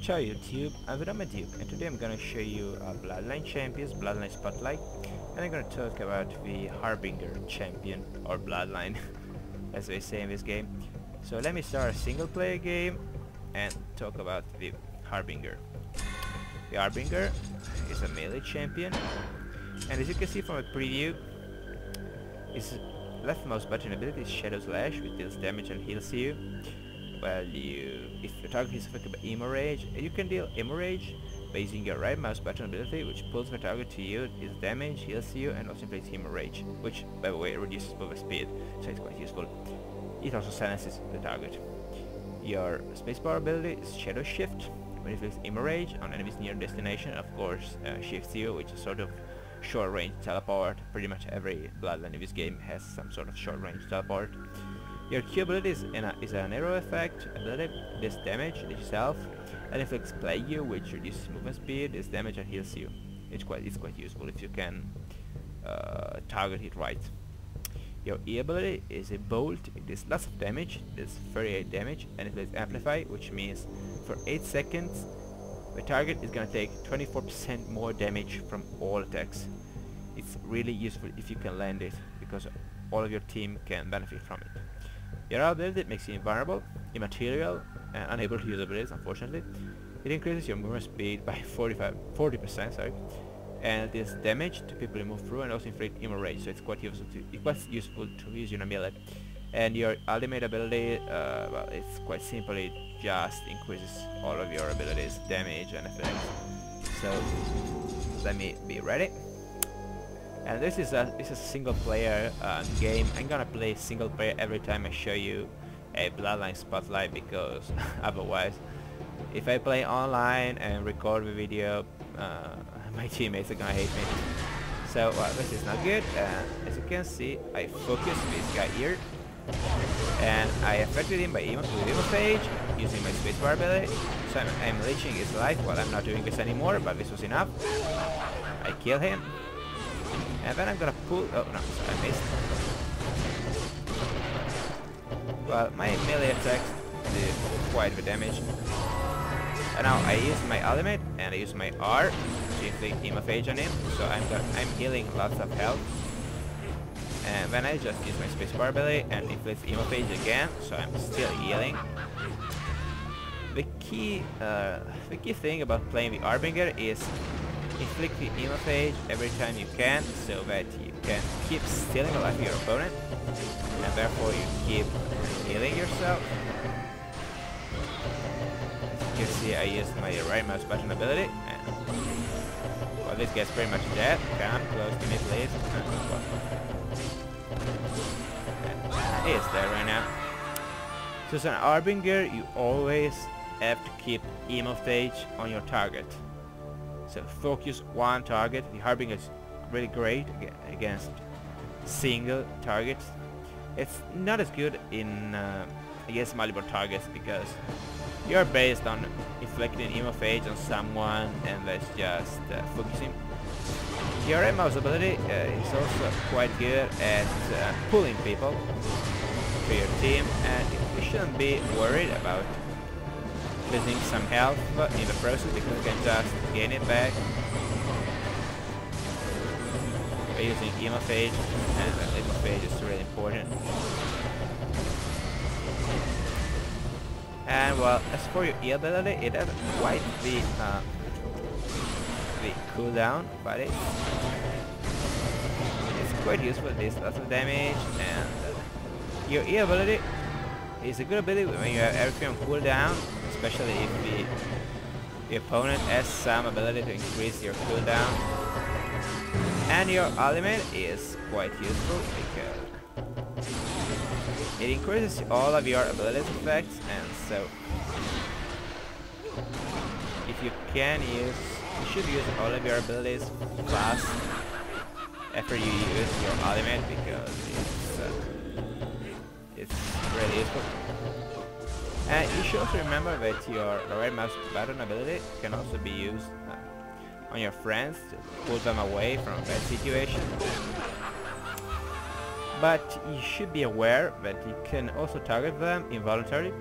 Ciao YouTube, I'm Duke, and today I'm gonna show you Bloodline champions, Bloodline Spotlight, and I'm gonna talk about the Harbinger champion, or Bloodline, as they say in this game. So let me start a single player game and talk about the Harbinger. The Harbinger is a melee champion, and as you can see from a preview, his leftmost button ability is Shadow Slash, which deals damage and heals you. Well, if your target is affected by hemorrage, you can deal hemorrage by using your right mouse button ability, which pulls the target to you, deals damage, heals you, and also inflicts hemorrage, which, by the way, reduces movement speed, so it's quite useful. It also silences the target. Your spacebar ability is Shadow Shift, when it inflicts hemorrage on enemies near destination, of course, shifts you, which is sort of short-range teleport. Pretty much every Bloodline in this game has some sort of short-range teleport. Your Q ability is an arrow effect ability, does damage itself, and inflicts plague you, which reduces movement speed, does damage and heals you. It's quite useful if you can target it right. Your E ability is a bolt, it does lots of damage, it does 38 damage, and it inflicts amplify, which means for 8 seconds the target is gonna take 24% more damage from all attacks. It's really useful if you can land it, because all of your team can benefit from it. Your ability makes you invulnerable, immaterial, and unable to use abilities, unfortunately. It increases your movement speed by 40%, sorry, and it deals damage to people you move through, and also inflict hemorrhage, so it's quite useful to use in a melee. And your ultimate ability, well, it's quite simple, it just increases all of your abilities, damage and effects. So, let me be ready. And this is a single player game. I'm gonna play single player every time I show you a Bloodline Spotlight, because otherwise, if I play online and record the video, my teammates are gonna hate me. So this is not good. As you can see, I focus this guy here, and I affected him with hemophage using my spacebar ability. So I'm leeching his life. Well, I'm not doing this anymore, but this was enough. I kill him. And then I'm gonna pull. Oh no, sorry, I missed. Well, my melee attacks did quite the damage. And now I use my ultimate and I use my R to inflict hemophage on him. So I'm healing lots of health. And then I just use my spacebar ability and inflict hemophage again. So I'm still healing. The key thing about playing the Harbinger is inflict the hemophage every time you can, so that you can keep stealing the life of your opponent, and therefore you keep healing yourself. As you can see, I used my right mouse button ability, and well, this guy's pretty much dead. Come close to me, please. He is dead right now. So as an Harbinger, you always have to keep hemophage on your target. So focus one target. The Harbinger is really great against single targets. It's not as good in against multiple targets, because you're based on inflicting hemophage on someone and that's just focusing. Your right mouse ability is also quite good at pulling people to your team, and you shouldn't be worried about losing some health in the process, because you can just gain it back by using hemophage, and hemophage is really important. And well, as for your E ability, it has quite the cooldown, but it's quite useful. It does lots of damage, and your E ability is a good ability when you have everything on cooldown, especially if the opponent has some ability to increase your cooldown. And your ultimate is quite useful because it increases all of your abilities effects, and so if you should use all of your abilities fast after you use your ultimate, because it's really useful. And you should also remember that your right mouse button ability can also be used on your friends to pull them away from a bad situation. But you should be aware that you can also target them involuntarily.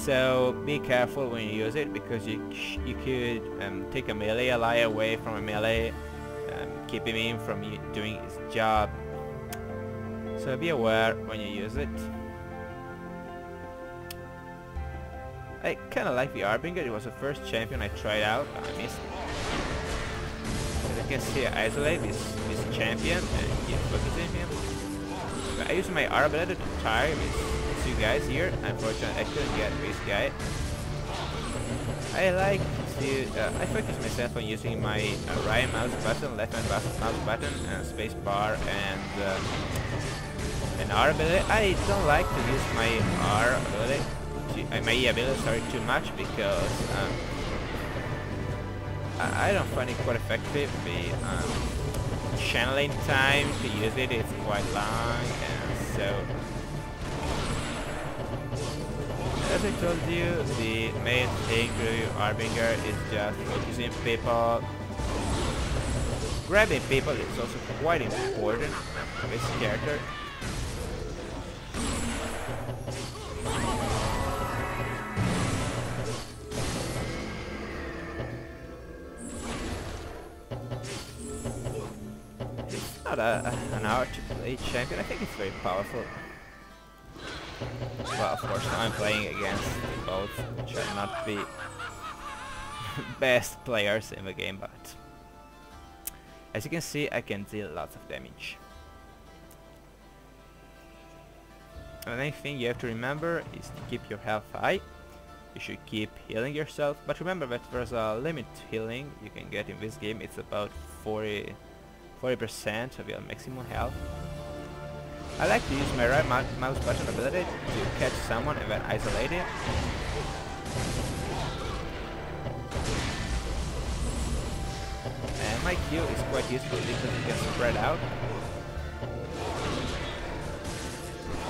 So be careful when you use it, because you could take a melee ally away from a melee, keep him in from doing his job. So be aware when you use it. I kinda like the Harbinger. It was the first champion I tried out. I missed. As you can see, I isolate this champion and keep focusing him. I use my R ability to tire these two guys here. Unfortunately, I couldn't get this guy. I like to I focus myself on using my right mouse button, left hand mouse button, and space bar, and an R ability. I don't like to use my R ability, my E ability, sorry, too much, because I don't find it quite effective. The channeling time to use it is quite long, and so, as I told you, the main thing to Harbinger is just focusing people. Grabbing people is also quite important for this character. It's not an hard to play champion. I think it's very powerful. Well, of course, now I'm playing against both, which are not the best players in the game, but as you can see, I can deal lots of damage. And the main thing you have to remember is to keep your health high. You should keep healing yourself, but remember that there's a limit to healing you can get in this game. It's about 40% of your maximum health. I like to use my right mouse button ability to catch someone and then isolate it. And my Q is quite useful because you can spread out.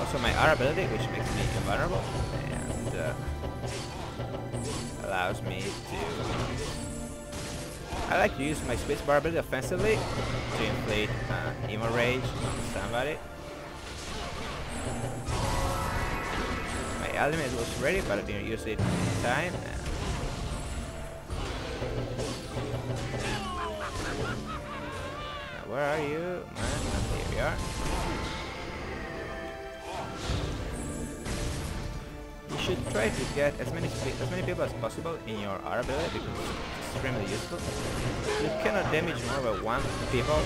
Also my R ability, which makes me invulnerable and allows me to... I like to use my spacebar ability offensively to inflict hemorrhage on somebody. My ultimate was ready, but I didn't use it in time. Where are you, man? Here we are. You should try to get as many people as possible in your R ability, because it's extremely useful. You cannot damage more than one people.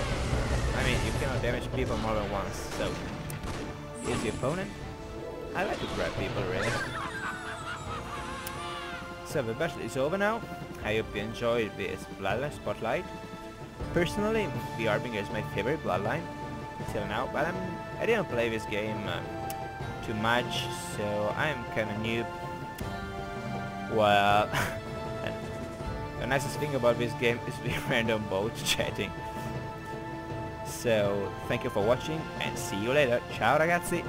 I mean, you cannot damage people more than once. So, here's the opponent. I like to grab people, really. So the battle is over now. I hope you enjoyed this Bloodline Spotlight. Personally, the Harbinger is my favorite Bloodline till now, but I didn't play this game too much, so I'm kinda noob. Well, the nicest thing about this game is the random bot chatting. So, thank you for watching, and see you later. Ciao ragazzi!